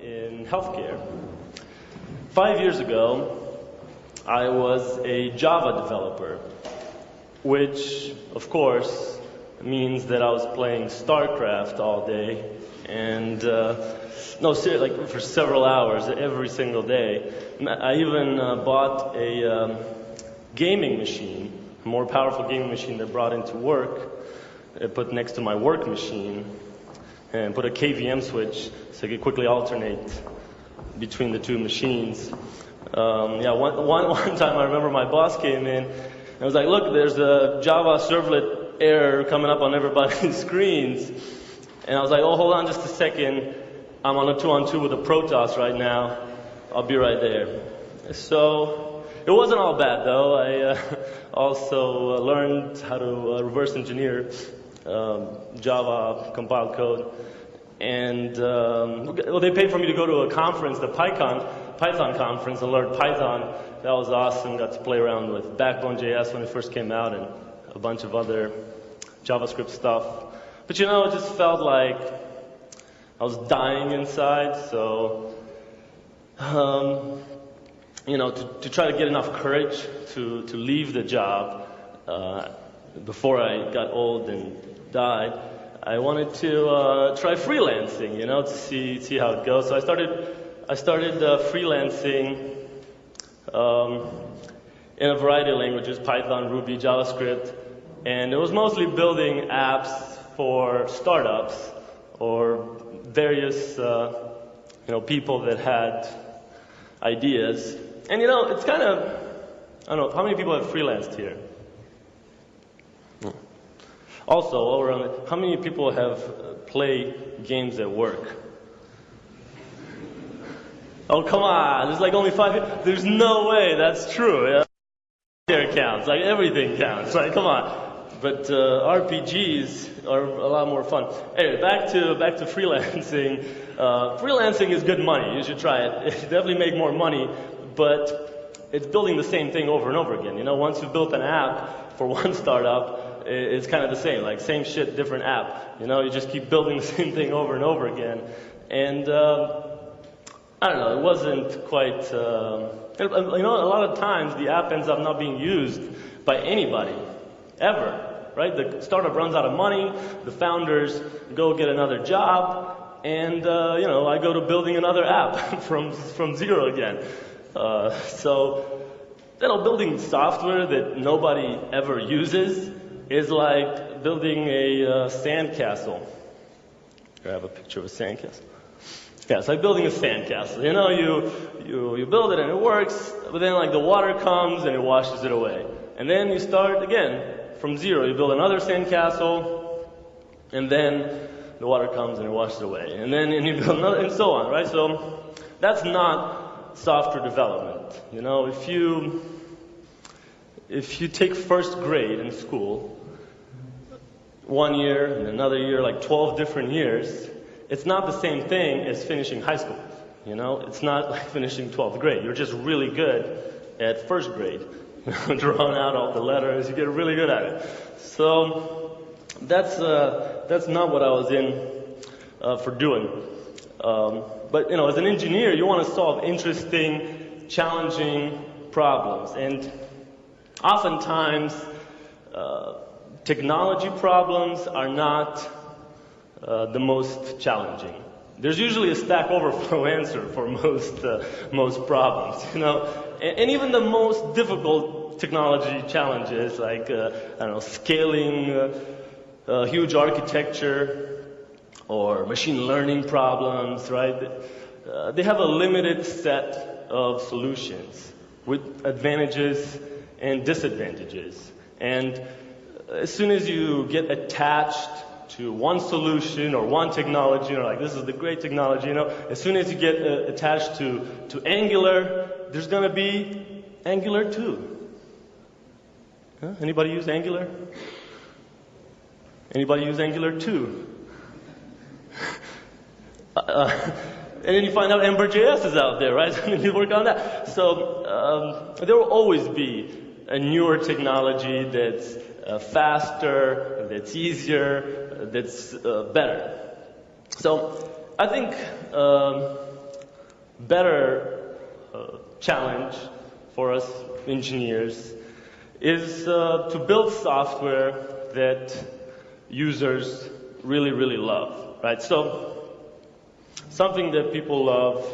in healthcare. 5 years ago, I was a Java developer, which, of course, means that I was playing StarCraft all day, and no, seriously, like for several hours every single day. I even bought a gaming machine, a more powerful gaming machine that brought into work. I put next to my work machine, and put a KVM switch so I could quickly alternate between the two machines. One time I remember my boss came in and was like, look, there's a Java servlet error coming up on everybody's screens. And I was like, oh, hold on just a second. I'm on a 2-on-2 with a Protoss right now. I'll be right there. So it wasn't all bad, though. I also learned how to reverse engineer Java compiled code. And they paid for me to go to a conference, the Python conference, and learn Python. That was awesome. Got to play around with Backbone.js when it first came out and a bunch of other JavaScript stuff. But you know, it just felt like I was dying inside. So, you know, to try to get enough courage to leave the job before I got old and died, I wanted to try freelancing, you know, to see how it goes. So I started freelancing in a variety of languages: Python, Ruby, JavaScript, and it was mostly building apps for startups or various people that had ideas. And you know, it's kind of, I don't know, how many people have freelanced here? Also, while we're on it, how many people have played games at work? Oh, come on, there's like only 5 people. There's no way that's true. Yeah? Care counts, like everything counts, right? Come on. But RPGs are a lot more fun. Anyway, back to freelancing. Freelancing is good money. You should try it. You definitely make more money, but it's building the same thing over and over again. You know, once you've built an app for one startup, it's kind of the same, like same shit, different app. You know, you just keep building the same thing over and over again. And I don't know, it wasn't quite, you know, a lot of times the app ends up not being used by anybody, ever, right? The startup runs out of money, the founders go get another job, and, you know, I go to building another app from zero again. So, you know, building software that nobody ever uses is like building a sandcastle. Here I have a picture of a sandcastle. Yeah, it's like building a sandcastle. You know, you build it and it works, but then like the water comes and it washes it away. And then you start again from zero. You build another sandcastle, and then the water comes and it washes it away. And then you build another, and so on, right? So that's not software development. You know, if you take first grade in school, 1 year and another year, like 12 different years, it's not the same thing as finishing high school. You know, it's not like finishing 12th grade. You're just really good at first grade. Drawing out all the letters, you get really good at it. So that's not what I was in for doing. But you know, as an engineer, you want to solve interesting, challenging problems, and oftentimes technology problems are not the most challenging. There's usually a Stack Overflow answer for most problems, you know, and even the most difficult technology challenges, like I don't know, scaling huge architecture or machine learning problems, right? They have a limited set of solutions with advantages and disadvantages, and as soon as you get attached to one solution or one technology, you know, like this is the great technology, you know, as soon as you get attached to Angular, there's going to be Angular 2. Huh? Anybody use Angular? Anybody use Angular 2? And then you find out Ember.js is out there, right? And you work on that. So there will always be a newer technology that's faster, that's easier, that's better. So I think better challenge for us engineers is to build software that users really, really love, right? So something that people love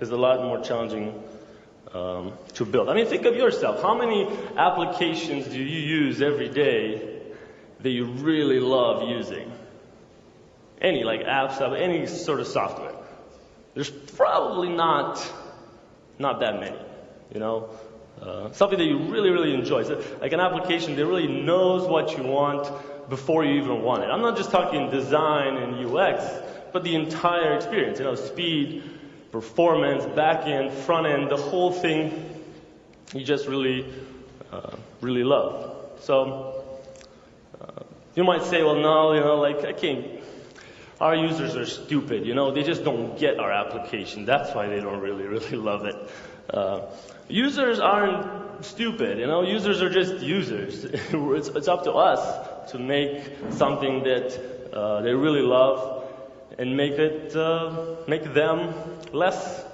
is a lot more challenging to build. I mean, think of yourself. How many applications do you use every day that you really love using? Any, like apps, any sort of software. There's probably not that many, you know? Something that you really, really enjoy. So, like an application that really knows what you want before you even want it. I'm not just talking design and UX, but the entire experience, you know, speed, performance, back end, front end, the whole thing you just really, really love. So, you might say, well, no, you know, like, I can't, our users are stupid, you know, they just don't get our application. That's why they don't really, really love it. Users aren't stupid, you know, users are just users. It's up to us to make something that they really love and make them less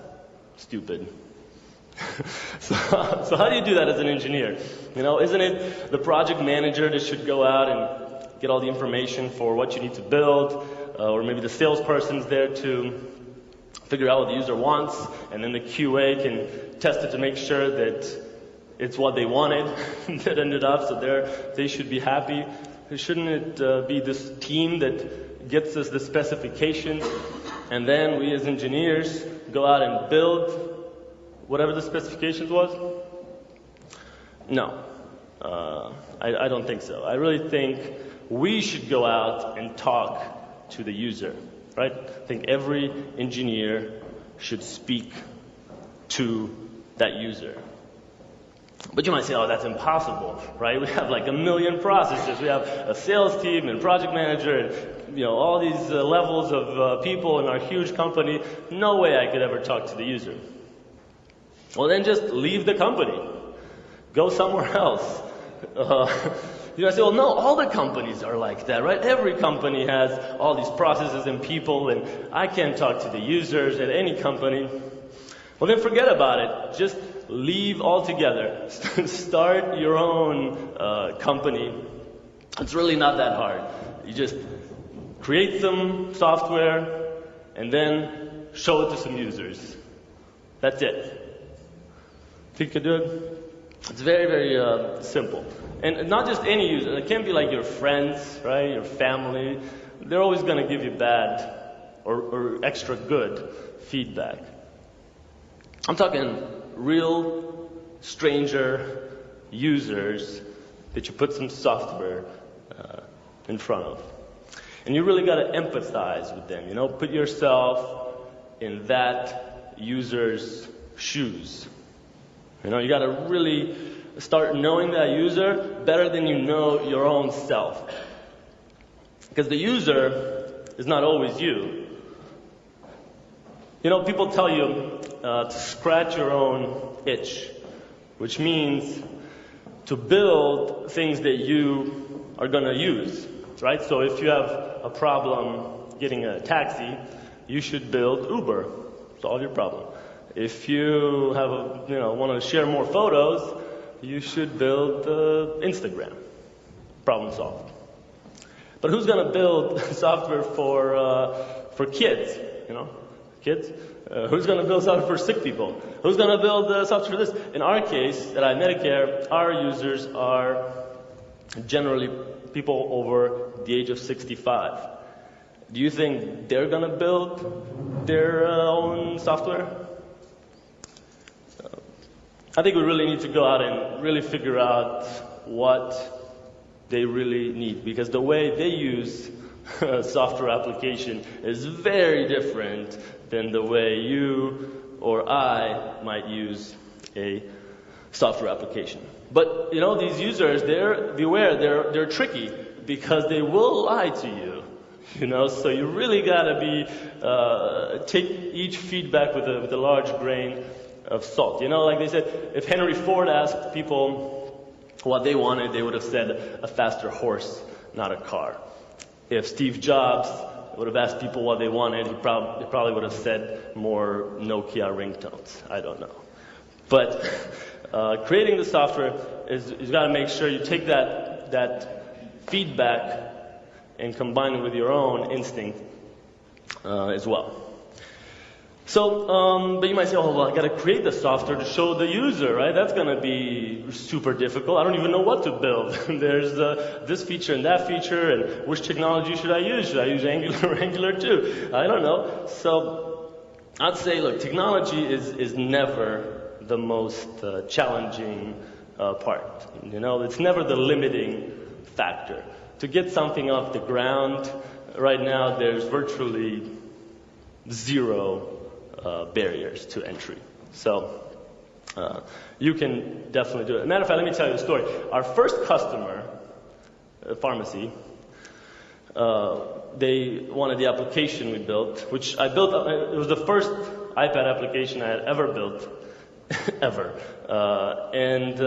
stupid. So how do you do that as an engineer? You know, isn't it the project manager that should go out and get all the information for what you need to build, or maybe the salesperson's there to figure out what the user wants, and then the QA can test it to make sure that it's what they wanted that ended up, so they should be happy. Shouldn't it be this team that gets us the specification, and then we as engineers go out and build whatever the specifications was? No, I don't think so. I really think we should go out and talk to the user, right? I think every engineer should speak to that user. But you might say, oh, that's impossible, right? We have like 1 million processes. We have a sales team and project manager and, you know, all these levels of people in our huge company. No way I could ever talk to the user. Well, then just leave the company. Go somewhere else. You guys say, well, no, all the companies are like that, right? Every company has all these processes and people, and I can't talk to the users at any company. Well, then forget about it. Just leave altogether. Start your own company. It's really not that hard. You just create some software and then show it to some users. That's it. Think you could do it? It's very, very simple. And not just any user. It can't be like your friends, right? Your family. They're always going to give you bad or extra good feedback. I'm talking real stranger users that you put some software in front of. And you really got to empathize with them, you know, put yourself in that user's shoes. You know, you got to really start knowing that user better than you know your own self. Because the user is not always you. You know, people tell you to scratch your own itch, which means to build things that you are going to use, right? So if you have a problem getting a taxi, you should build Uber, solve your problem. If you have want to share more photos, you should build Instagram. Problem solved. But who's going to build software for kids? You know, kids. Who's going to build software for sick people? Who's going to build software for this? In our case, at iMedicare, our users are generally people over the age of 65. Do you think they're going to build their own software? I think we really need to go out and really figure out what they really need, because the way they use a software application is very different than the way you or I might use a software application. But you know, these users, they're tricky because they will lie to you. You know, so you really gotta be take each feedback with a large grain of salt. You know, like they said, if Henry Ford asked people what they wanted, they would have said a faster horse, not a car. If Steve Jobs would have asked people what they wanted, they probably would have said more Nokia ringtones. I don't know. But creating the software is you've got to make sure you take that feedback and combine it with your own instinct as well. So, but you might say, oh, well, I got to create the software to show the user, right? That's going to be super difficult. I don't even know what to build. There's this feature and that feature, and which technology should I use? Should I use Angular or Angular 2? I don't know. So, I'd say, look, technology is never the most challenging part. You know, it's never the limiting factor. To get something off the ground, right now, there's virtually zero barriers to entry. So you can definitely do it. Matter of fact, let me tell you a story. Our first customer, a pharmacy, they wanted the application we built, which I built. It was the first iPad application I had ever built, ever. And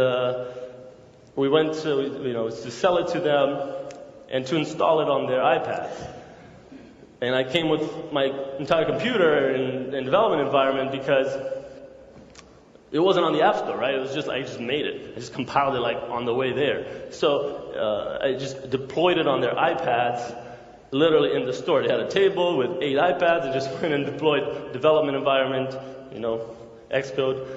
we went to sell it to them and to install it on their iPads. And I came with my entire computer and development environment because it wasn't on the App Store, right? It was just, I just made it. I just compiled it like on the way there. So I just deployed it on their iPads, literally in the store. They had a table with 8 iPads and just went and deployed development environment, Xcode.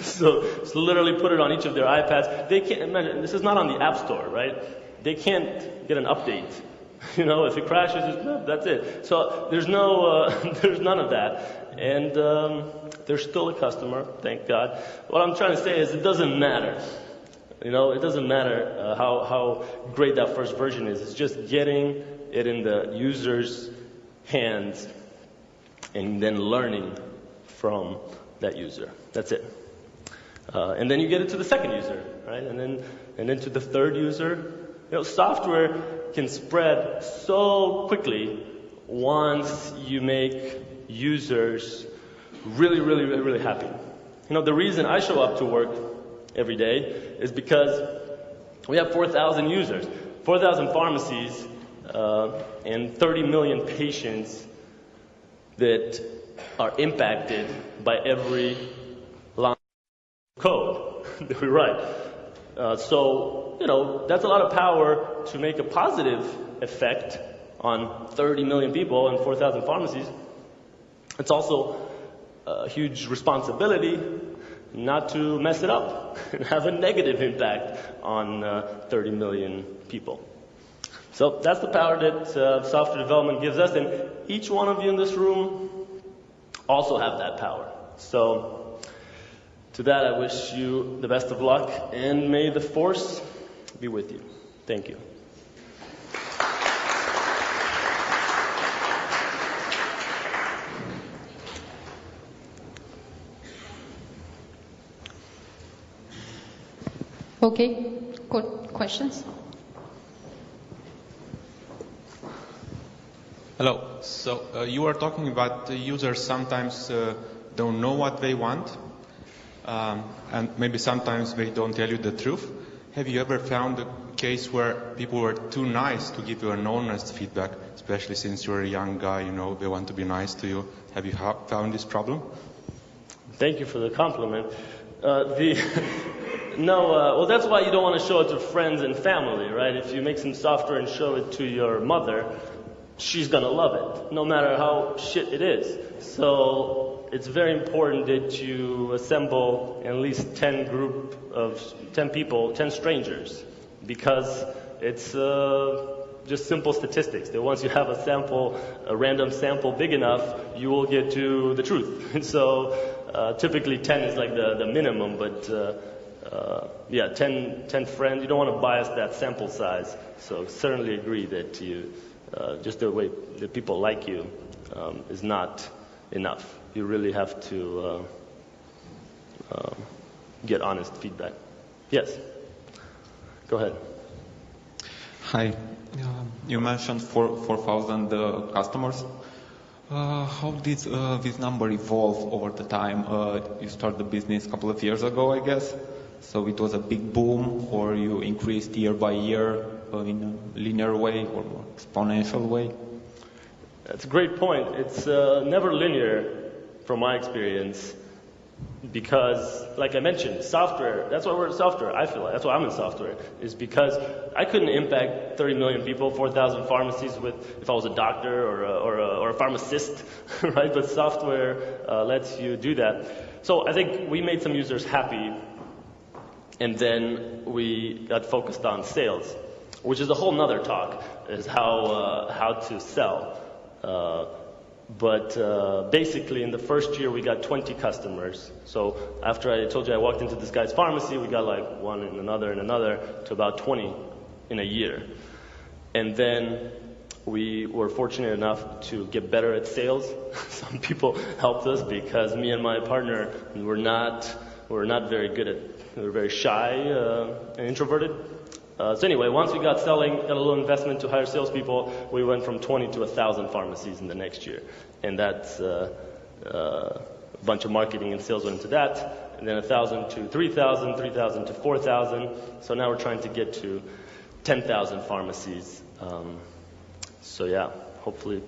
so literally put it on each of their iPads. They can't, imagine, this is not on the App Store, right? They can't get an update. If it crashes, that's it. So there's there's none of that. And they're still a customer, thank God. What I'm trying to say is it doesn't matter. It doesn't matter how great that first version is. It's just getting it in the user's hands and then learning from that user. That's it. And then you get it to the second user, right? And then to the third user. Software can spread so quickly once you make users really, really, really, really happy. The reason I show up to work every day is because we have 4,000 users, 4,000 pharmacies, and 30 million patients that are impacted by every line of code that we write. So that's a lot of power to make a positive effect on 30 million people and 4,000 pharmacies. It's also a huge responsibility not to mess it up and have a negative impact on 30 million people. So that's the power that software development gives us, and each one of you in this room also have that power. So to that, I wish you the best of luck, and may the force be with you. Thank you. Okay, good questions? Hello. So you were talking about the users sometimes don't know what they want, and maybe sometimes they don't tell you the truth. Have you ever found a case where people were too nice to give you an honest feedback, especially since you're a young guy, they want to be nice to you? Have you found this problem? Thank you for the compliment. Well, that's why you don't want to show it to friends and family, right? If you make some software and show it to your mother, she's going to love it, no matter how shit it is. So it's very important that you assemble at least 10 people, 10 strangers, because it's just simple statistics. That once you have a random sample big enough, you will get to the truth. So typically 10 is like the minimum, but 10 friends, you don't want to bias that sample size. So certainly agree that just the way that people like you is not enough. You really have to get honest feedback. Yes, go ahead. Hi, you mentioned 4,000 customers. How did this number evolve over the time? You started the business a couple of years ago, I guess. So it was a big boom, or you increased year by year in a linear way or more exponential way? That's a great point. It's never linear from my experience because, like I mentioned, software, that's why we're in software, I feel like. That's why I'm in software, is because I couldn't impact 30 million people, 4,000 pharmacies if I was a doctor or a pharmacist, right? But software lets you do that. So I think we made some users happy, and then we got focused on sales, which is a whole nother talk, is how to sell. But basically, in the first year, we got 20 customers. So after I told you I walked into this guy's pharmacy, we got like one and another, to about 20 in a year. And then we were fortunate enough to get better at sales. Some people helped us because me and my partner were not very good at. We were very shy and introverted. So anyway, once we got selling, got a little investment to hire salespeople, we went from 20 to 1,000 pharmacies in the next year. And that's a bunch of marketing and sales went into that. And then 1,000 to 3,000, 3,000 to 4,000. So now we're trying to get to 10,000 pharmacies. So yeah, hopefully.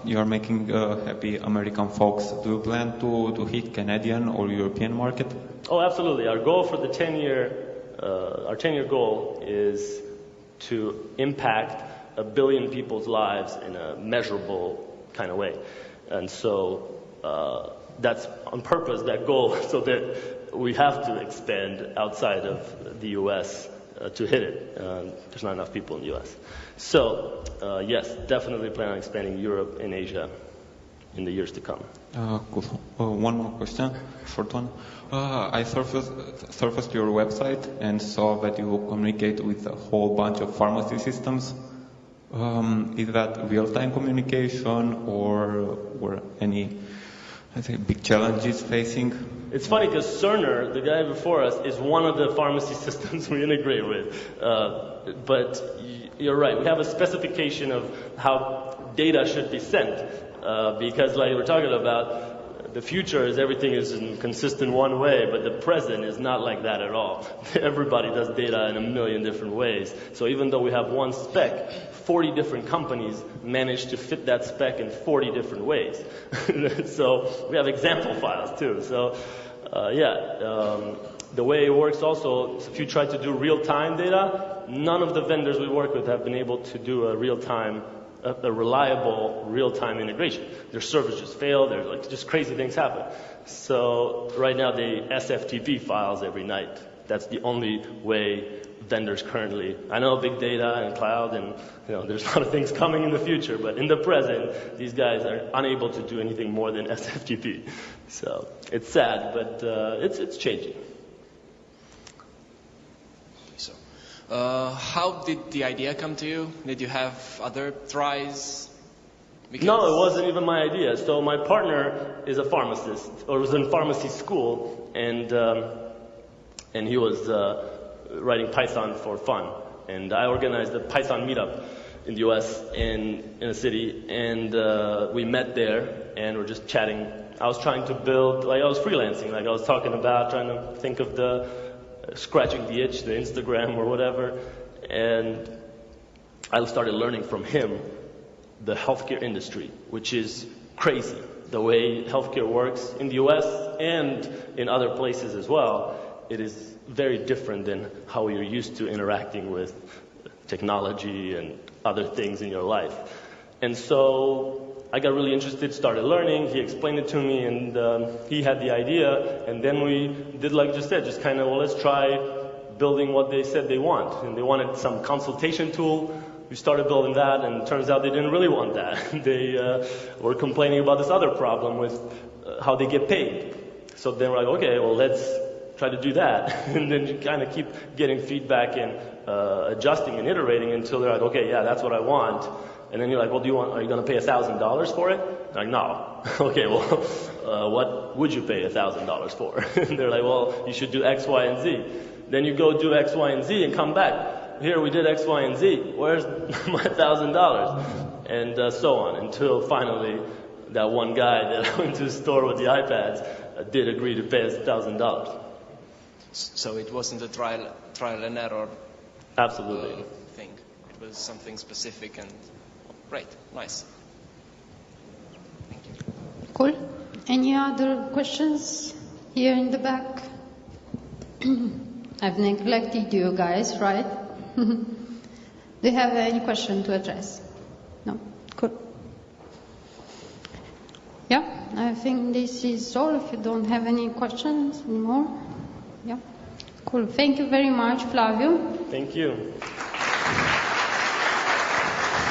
You are making happy American folks. Do you plan to hit Canadian or European market? Oh, absolutely. Our goal for the 10-year goal is to impact 1 billion people's lives in a measurable kind of way. And so that's on purpose, that goal, so that we have to expand outside of the U.S. To hit it. There's not enough people in the U.S. So, yes, definitely plan on expanding Europe and Asia in the years to come. Cool. One more question, short one. I surfaced your website and saw that you communicate with a whole bunch of pharmacy systems. Is that real-time communication or were any, big challenges facing? It's funny because Cerner, the guy before us, is one of the pharmacy systems we integrate with. But you're right, we have a specification of how data should be sent. Because like we're talking about, the future is everything is consistent one way, but the present is not like that at all. Everybody does data in a million different ways. So even though we have one spec, 40 different companies manage to fit that spec in 40 different ways. So we have example files too. So the way it works also, if you try to do real-time data, none of the vendors we work with have been able to do a reliable real-time integration. Their servers just fail, there's like just crazy things happen. So right now they SFTP files every night. That's the only way vendors currently. I know big data and cloud and there's a lot of things coming in the future, but in the present, these guys are unable to do anything more than SFTP. So it's sad, but it's changing. How did the idea come to you? Did you have other tries? No, it wasn't even my idea. So my partner is a pharmacist, or was in pharmacy school, and he was writing Python for fun. And I organized a Python meetup in the U.S. in a city, and we met there, and we're just chatting. I was trying to build, I was freelancing, I was talking about, trying to think of scratching the itch, the Instagram or whatever, and I started learning from him the healthcare industry, which is crazy. The way healthcare works in the US and in other places as well, it is very different than how you're used to interacting with technology and other things in your life. And so I got really interested, started learning, he explained it to me, and he had the idea, and then we did like you just said, just kind of, well, let's try building what they said they want. And they wanted some consultation tool. We started building that, and it turns out they didn't really want that. They were complaining about this other problem with how they get paid. So then we're like, okay, well, let's try to do that. And then you kind of keep getting feedback and adjusting and iterating until they're like, okay, yeah, that's what I want. And then you're like, well, are you going to pay $1,000 for it? They're like, no. Okay, well, what would you pay $1,000 for? And they're like, well, you should do X, Y, and Z. Then you go do X, Y, and Z and come back. Here, we did X, Y, and Z. Where's my $1,000? And so on, until finally that one guy that I went to the store with the iPads did agree to pay us $1,000. So it wasn't a trial and error Absolutely. Thing. It was something specific and great, nice. Cool. Any other questions here in the back? I've neglected you guys, right? Do you have any question to address? No? Cool. Yeah, I think this is all. If you don't have any questions anymore. Yeah. Cool. Thank you very much, Flaviu. Thank you.